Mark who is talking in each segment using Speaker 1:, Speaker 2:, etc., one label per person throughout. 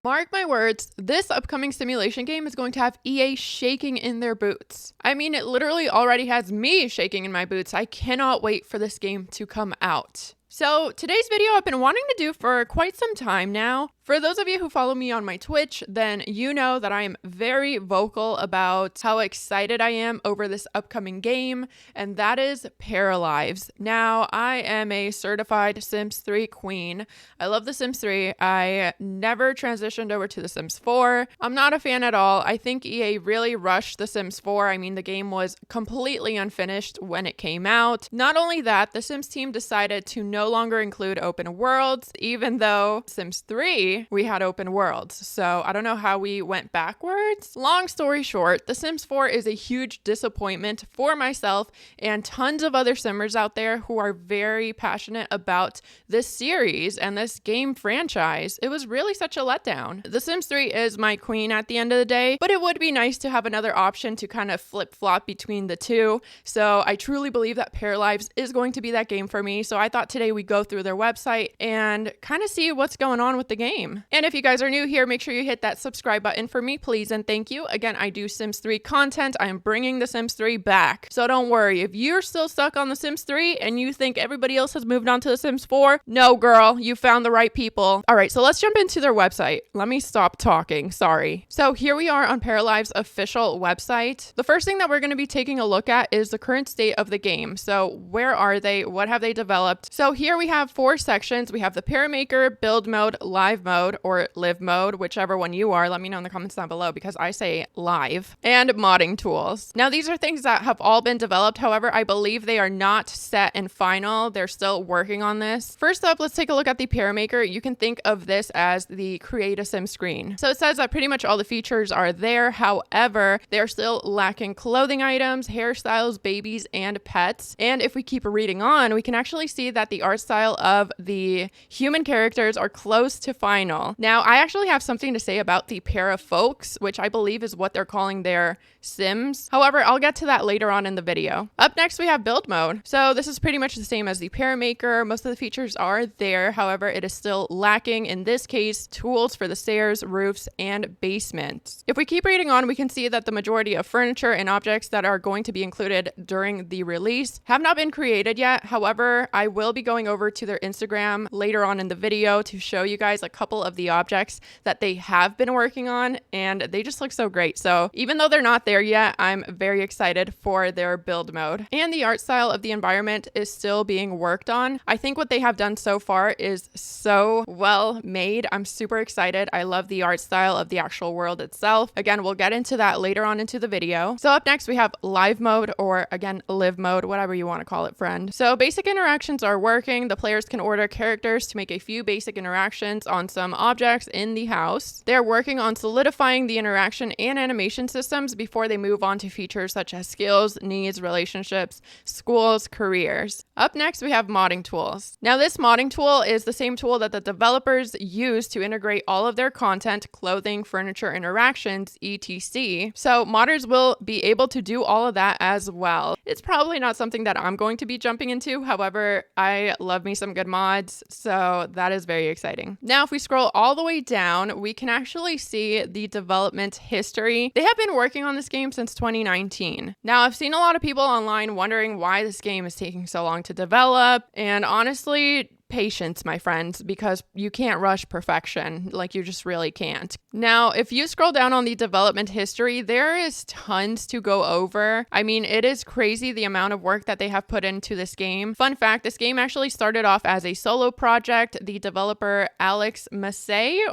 Speaker 1: Mark my words, this upcoming simulation game is going to have EA shaking in their boots. I mean, it literally already has me shaking in my boots. I cannot wait for this game to come out. So today's video I've been wanting to do for quite some time now. For those of you who follow me on my Twitch, then you know that I am very vocal about how excited I am over this upcoming game, and that is Paralives. Now, I am a certified Sims 3 queen. I love The Sims 3. I never transitioned over to The Sims 4. I'm not a fan at all. I think EA really rushed The Sims 4. I mean, the game was completely unfinished when it came out. Not only that, the Sims team decided to no longer include open worlds, even though Sims 3 we had open worlds. So I don't know how we went backwards. Long story short, The Sims 4 is a huge disappointment for myself and tons of other Simmers out there who are very passionate about this series and this game franchise. It was really such a letdown. The Sims 3 is my queen at the end of the day, but it would be nice to have another option to kind of flip-flop between the two. So I truly believe that Paralives is going to be that game for me. So I thought today we go through their website and kind of see what's going on with the game. And if you guys are new here, make sure you hit that subscribe button for me, please, and thank you. Again, I do Sims 3 content. I am bringing The Sims 3 back. So don't worry, if you're still stuck on The Sims 3 and you think everybody else has moved on to The Sims 4, no girl, you found the right people. All right, so let's jump into their website. Let me stop talking, sorry. So here we are on Paralives' official website. The first thing that we're going to be taking a look at is the current state of the game. So where are they? What have they developed? So here we have 4 sections. We have the Paramaker, build mode, live mode, or live mode, whichever one you are. Let me know in the comments down below because I say live, and modding tools. Now, these are things that have all been developed. However, I believe they are not set and final. They're still working on this. First up, let's take a look at the Paramaker. You can think of this as the create a sim screen. So it says that pretty much all the features are there. However, they're still lacking clothing items, hairstyles, babies, and pets. And if we keep reading on, we can actually see that the art style of the human characters are close to final. Now, I actually have something to say about the para folks, which I believe is what they're calling their Sims. However, I'll get to that later on in the video. Up next, we have build mode. So this is pretty much the same as the Paramaker. Most of the features are there. However, it is still lacking, in this case, tools for the stairs, roofs, and basements. If we keep reading on, we can see that the majority of furniture and objects that are going to be included during the release have not been created yet. However, I will be going over to their Instagram later on in the video to show you guys a couple of the objects that they have been working on, and they just look so great. So even though they're not there yet, I'm very excited for their build mode. And the art style of the environment is still being worked on. I think what they have done so far is so well made. I'm super excited. I love the art style of the actual world itself. Again, we'll get into that later on into the video. So up next, we have live mode, or again, live mode, whatever you want to call it, friend. So basic interactions are working. The players can order characters to make a few basic interactions on some objects in the house. They're working on solidifying the interaction and animation systems before they move on to features such as skills, needs, relationships, schools, careers. Up next, we have modding tools. Now, this modding tool is the same tool that the developers use to integrate all of their content, clothing, furniture, interactions, etc. So modders will be able to do all of that as well. It's probably not something that I'm going to be jumping into. However, I love me some good mods, so that is very exciting. Now, if we scroll all the way down, we can actually see the development history. They have been working on this game since 2019. Now, I've seen a lot of people online wondering why this game is taking so long to develop, and honestly, patience, my friends, because you can't rush perfection. Like, you just really can't. Now, if you scroll down on the development history, there is tons to go over. I mean, it is crazy the amount of work that they have put into this game. Fun fact, this game actually started off as a solo project. The developer Alex Massey,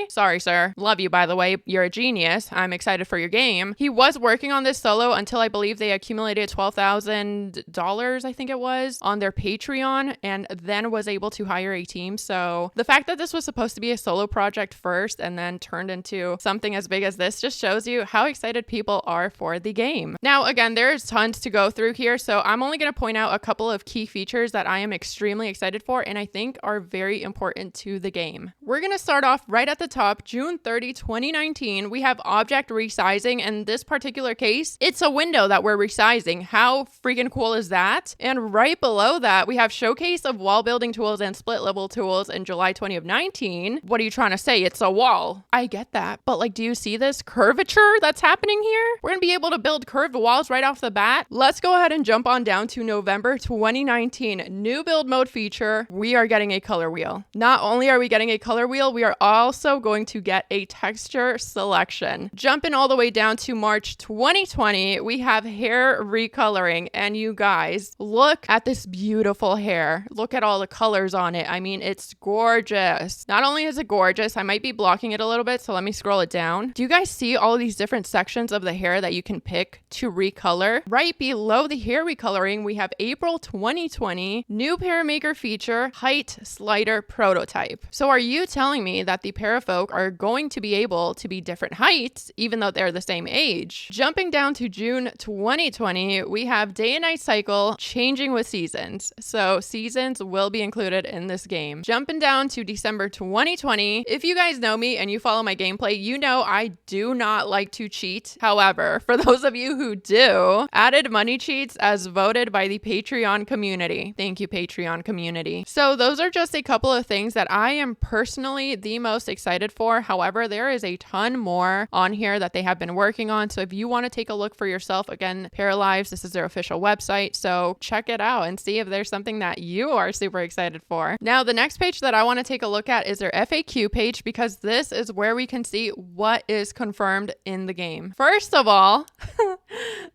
Speaker 1: sorry, sir. Love you, by the way. You're a genius. I'm excited for your game. He was working on this solo until I believe they accumulated $12,000, I think it was, on their Patreon, and then was able to hire a team. So the fact that this was supposed to be a solo project first and then turned into something as big as this just shows you how excited people are for the game. Now, again, there's tons to go through here, so I'm only going to point out a couple of key features that I am extremely excited for and I think are very important to the game. We're going to start off right at the top. June 30, 2019, we have object resizing. In this particular case, it's a window that we're resizing. How freaking cool is that? And right below that, we have showcase of wall building building tools and split level tools in July 20 of 19. What are you trying to say? It's a wall. I get that. But like, do you see this curvature that's happening here? We're going to be able to build curved walls right off the bat. Let's go ahead and jump on down to November 2019. New build mode feature. We are getting a color wheel. Not only are we getting a color wheel, we are also going to get a texture selection. Jumping all the way down to March 2020, we have hair recoloring. And you guys, look at this beautiful hair. Look at all the colors on it. I mean, it's gorgeous. Not only is it gorgeous, I might be blocking it a little bit, so let me scroll it down. Do you guys see all of these different sections of the hair that you can pick to recolor? Right below the hair recoloring, we have April 2020, new Paramaker feature, height slider prototype. So are you telling me that the Parafolk are going to be able to be different heights, even though they're the same age? Jumping down to June 2020, we have day and night cycle changing with seasons. So seasons will be included in this game. Jumping down to December 2020, if you guys know me and you follow my gameplay, you know I do not like to cheat. However, for those of you who do, added money cheats as voted by the Patreon community. Thank you, Patreon community. So those are just a couple of things that I am personally the most excited for. However, there is a ton more on here that they have been working on. So if you want to take a look for yourself, again, Paralives, this is their official website. So check it out and see if there's something that you are super excited for. Now, the next page that I want to take a look at is their FAQ page, because this is where we can see what is confirmed in the game. First of all,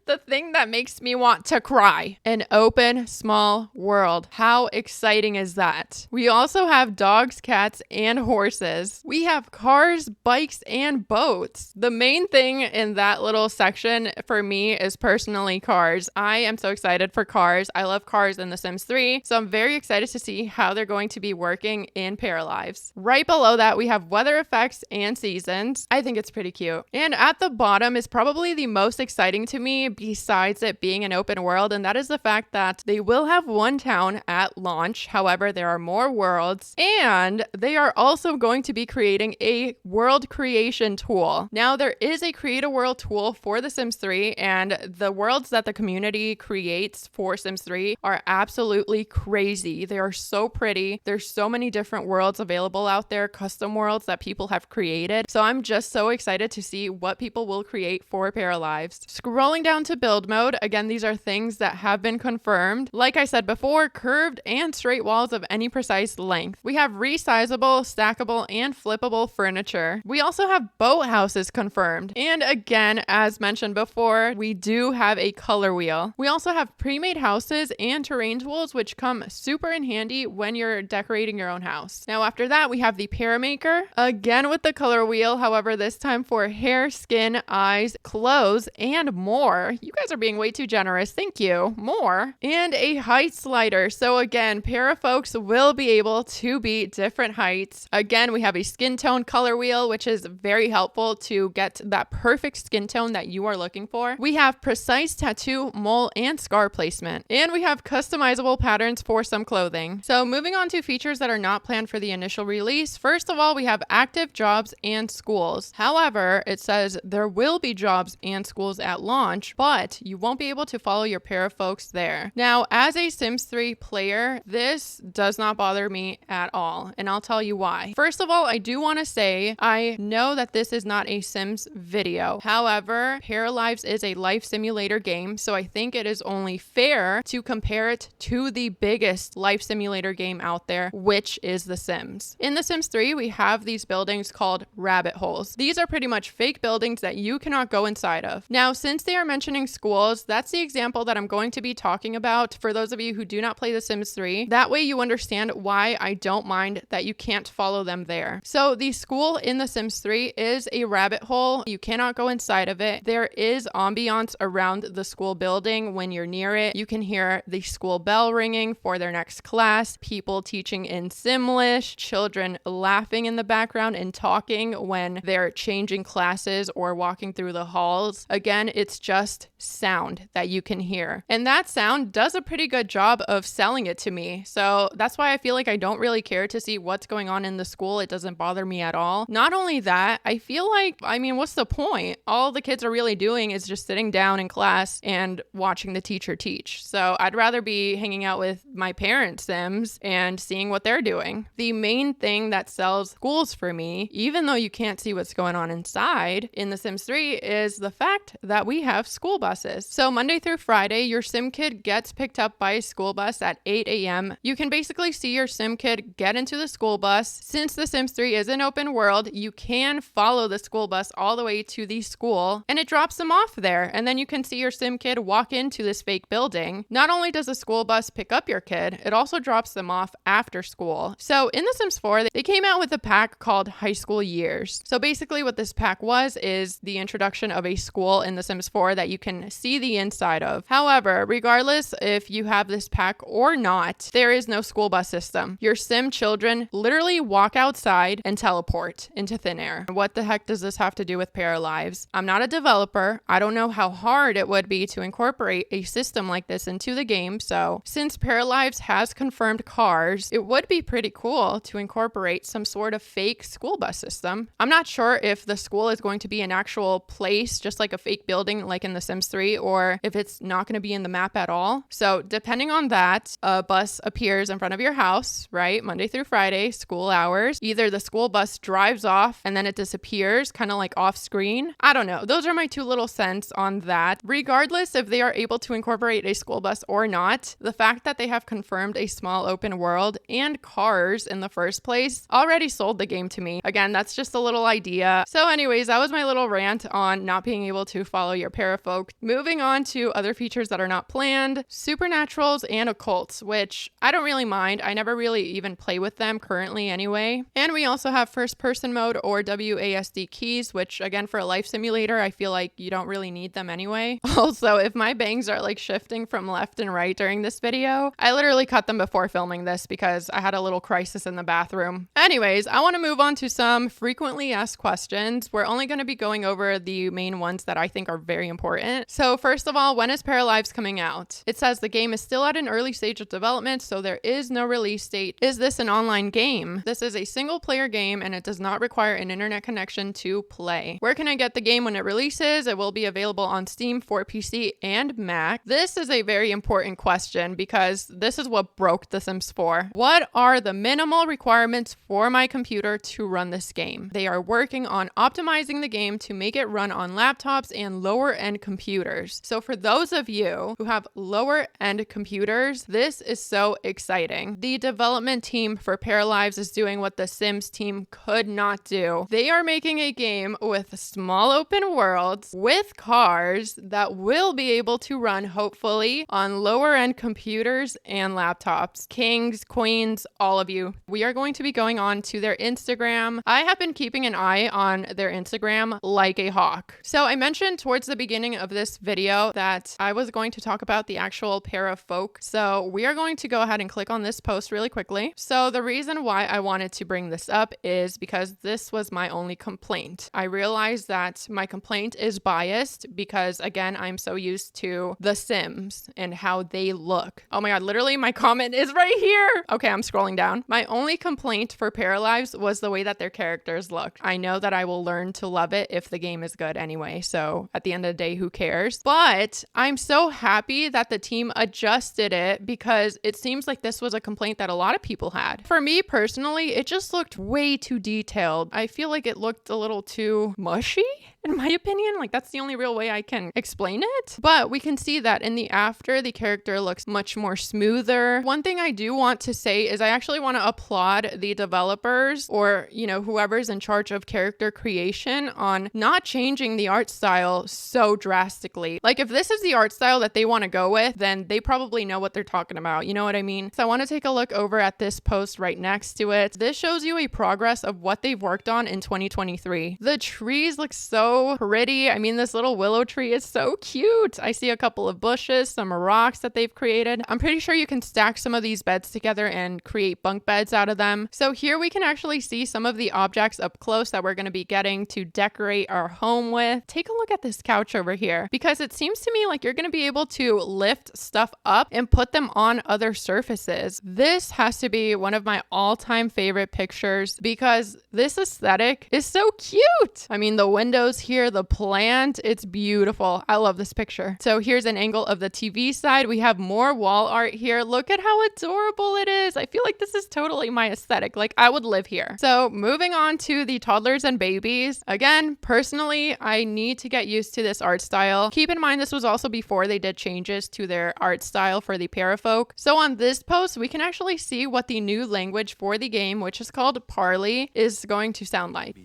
Speaker 1: the thing that makes me want to cry, an open small world. How exciting is that? We also have dogs, cats, and horses. We have cars, bikes, and boats. The main thing in that little section for me is personally cars. I am so excited for cars. I love cars in The Sims 3, so I'm very excited to see how they're going to be working in Paralives. Right below that, we have weather effects and seasons. I think it's pretty cute. And at the bottom is probably the most exciting to me besides it being an open world, and that is the fact that they will have one town at launch. However, there are more worlds, and they are also going to be creating a world creation tool. Now, there is a create a world tool for The Sims 3, and the worlds that the community creates for Sims 3 are absolutely crazy. They are so pretty. There's so many different worlds available out there, custom worlds that people have created. So I'm just so excited to see what people will create for Paralives. Scrolling down to build mode, again, these are things that have been confirmed. Like I said before, curved and straight walls of any precise length. We have resizable, stackable, and flippable furniture. We also have boat houses confirmed. And again, as mentioned before, we do have a color wheel. We also have pre-made houses and terrain tools, which come super in handy when you're decorating your own house. Now, after that, we have the Paramaker, again with the color wheel, however, this time for hair, skin, eyes, clothes, and more. You guys are being way too generous. Thank you. More. And a height slider. So again, Parafolks will be able to be different heights. Again, we have a skin tone color wheel, which is very helpful to get that perfect skin tone that you are looking for. We have precise tattoo, mole, and scar placement. And we have customizable patterns for some clothing. So moving on to features that are not planned for the initial release. First of all, we have active jobs and schools. However, it says there will be jobs and schools at launch, but you won't be able to follow your Parafolks there. Now, as a Sims 3 player, this does not bother me at all, and I'll tell you why. First of all, I do want to say I know that this is not a Sims video. However, Paralives is a life simulator game, so I think it is only fair to compare it to the biggest life simulator game out there, which is The Sims. In The Sims 3, we have these buildings called rabbit holes. These are pretty much fake buildings that you cannot go inside of. Now, since they are mentioning schools, that's the example that I'm going to be talking about for those of you who do not play The Sims 3. That way you understand why I don't mind that you can't follow them there. So the school in The Sims 3 is a rabbit hole. You cannot go inside of it. There is ambiance around the school building when you're near it. You can hear the school bell ringing for their next class, people teaching in Simlish, children laughing in the background and talking when they're changing classes or walking through the halls. Again, it's just sound that you can hear. And that sound does a pretty good job of selling it to me. So that's why I feel like I don't really care to see what's going on in the school. It doesn't bother me at all. Not only that, I feel like, what's the point? All the kids are really doing is just sitting down in class and watching the teacher teach. So I'd rather be hanging out with my parents Sims and seeing what they're doing. The main thing that sells schools for me, even though you can't see what's going on inside in The Sims 3, is the fact that we have school buses. So Monday through Friday, your sim kid gets picked up by a school bus at 8 a.m. You can basically see your sim kid get into the school bus. Since The Sims 3 is an open world, you can follow the school bus all the way to the school and it drops them off there. And then you can see your sim kid walk into this fake building. Not only does the school bus pick up your kid, it also drops them off after school. So in The Sims 4, they came out with a pack called High School Years. So basically what this pack was is the introduction of a school in The Sims 4 that you can see the inside of. However, regardless if you have this pack or not, there is no school bus system. Your sim children literally walk outside and teleport into thin air. What the heck does this have to do with Paralives? I'm not a developer. I don't know how hard it would be to incorporate a system like this into the game. So since Paralives has confirmed cars, it would be pretty cool to incorporate some sort of fake school bus system. I'm not sure if the school is going to be an actual place, just like a fake building like in The Sims 3, or if it's not going to be in the map at all. So depending on that, a bus appears in front of your house, right? Monday through Friday, school hours. Either the school bus drives off and then it disappears, kind of like off screen. I don't know. Those are my 2 little cents on that. Regardless if they are able to incorporate a school bus or not, the fact that they have confirmed a small open world and cars in the first place already sold the game to me. Again, that's just a little idea. So anyways, that was my little rant on not being able to follow your parafolk. Moving on to other features that are not planned, supernaturals and occults, which I don't really mind. I never really even play with them currently anyway. And we also have first person mode or WASD keys, which again, for a life simulator, I feel like you don't really need them anyway. Also, if my bangs are like shifting from left and right during this video, I literally cut them before filming this because I had a little crisis in the bathroom. Anyways, I want to move on to some frequently asked questions. We're only going to be going over the main ones that I think are very important. So first of all, when is Paralives coming out? It says the game is still at an early stage of development, so there is no release date. Is this an online game? This is a single player game and it does not require an internet connection to play. Where can I get the game when it releases? It will be available on Steam for PC and Mac. This is a very important question because this is what broke The Sims 4. What are the minimal requirements for my computer to run this game? They are working on optimizing the game to make it run on laptops and lower end computers. So for those of you who have lower end computers, this is so exciting. The development team for Paralives is doing what the Sims team could not do. They are making a game with small open worlds with cars that will be able to run hopefully on lower end computers and laptops. Kings, queens, all of you. We are going to be going on to their Instagram. I have been keeping an eye on their Instagram like a hawk. So I mentioned towards the beginning of this video that I was going to talk about the actual para folk. So we are going to go ahead and click on this post really quickly. So the reason why I wanted to bring this up is because this was my only complaint. I realized that my complaint is biased because again, I'm so used to The Sims and how they look. Oh my God, literally my comment is right here. Okay, I'm scrolling down. My only complaint for Paralives was the way that their characters look. I know that I will learn to love it if the game is good anyway. So at the end of the day, who cares? But I'm so happy that the team adjusted it because it seems like this was a complaint that a lot of people had. For me personally, it just looked way too detailed. I feel like it looked a little too mushy, in my opinion. Like that's the only real way I can explain it. But we can see that in the after, the character looks much more smoother. One thing I do want to say is I actually want to applaud the developers or, you know, whoever's in charge of character creation on not changing the art style so drastically. Like if this is the art style that they want to go with, then they probably know what they're talking about. You know what I mean? So I want to take a look over at this post right next to it. This shows you a progress of what they've worked on in 2023. The trees look so pretty. I mean, this little willow tree is so cute. I see a couple of bushes, some rocks that they've created. I'm pretty sure you can stack some of these beds together and create bunk beds out of them. So here we can actually see some of the objects up close that we're going to be getting to decorate our home with. Take a look at this couch over here because it seems to me like you're going to be able to lift stuff up and put them on other surfaces. This has to be one of my all-time favorite pictures because this aesthetic is so cute. I mean, the windows here, the plant, it's beautiful. I love this picture. So here's an angle of the TV side. We have more wall art here. Look at how adorable it is. I feel like this is totally my aesthetic. Like I would live here. So moving on to the toddlers and babies. Again, personally, I need to get used to this art style. Keep in mind, this was also before they did changes to their art style for the parafolk. So on this post, we can actually see what the new language for the game, which is called Parley, is going to sound like.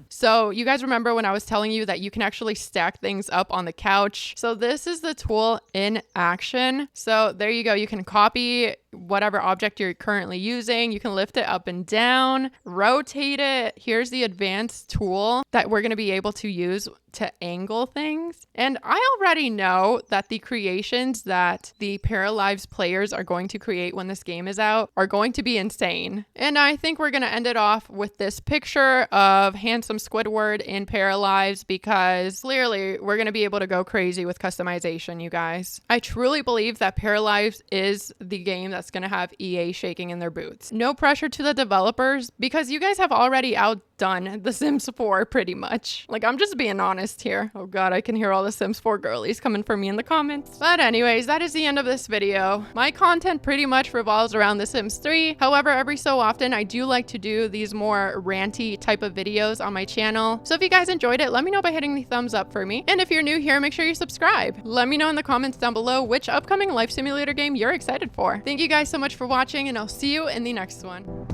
Speaker 1: So you guys remember when I was telling you that you can actually stack things up on the couch? So this is the tool in action. So there you go. You can copy whatever object you're currently using. You can lift it up and down, rotate it. Here's the advanced tool that we're going to be able to use to angle things. And I already know that the creations that the Paralives players are going to create when this game is out are going to be insane. And I think we're going to end it off with this picture of handsome Squidward in Paralives, because clearly we're going to be able to go crazy with customization, you guys. I truly believe that Paralives is the game that's going to have EA shaking in their boots. No pressure to the developers, because you guys have already outdone The Sims 4 pretty much. Like, I'm just being honest here. Oh god, I can hear all the Sims 4 girlies coming for me in the comments. But anyways, that is the end of this video. My content pretty much revolves around The Sims 3. However, every so often I do like to do these more ranty type of videos on my channel. So if you guys enjoyed it, let me know by hitting the thumbs up for me. And if you're new here, make sure you subscribe. Let me know in the comments down below which upcoming life simulator game you're excited for. Thank you guys so much for watching, and I'll see you in the next one.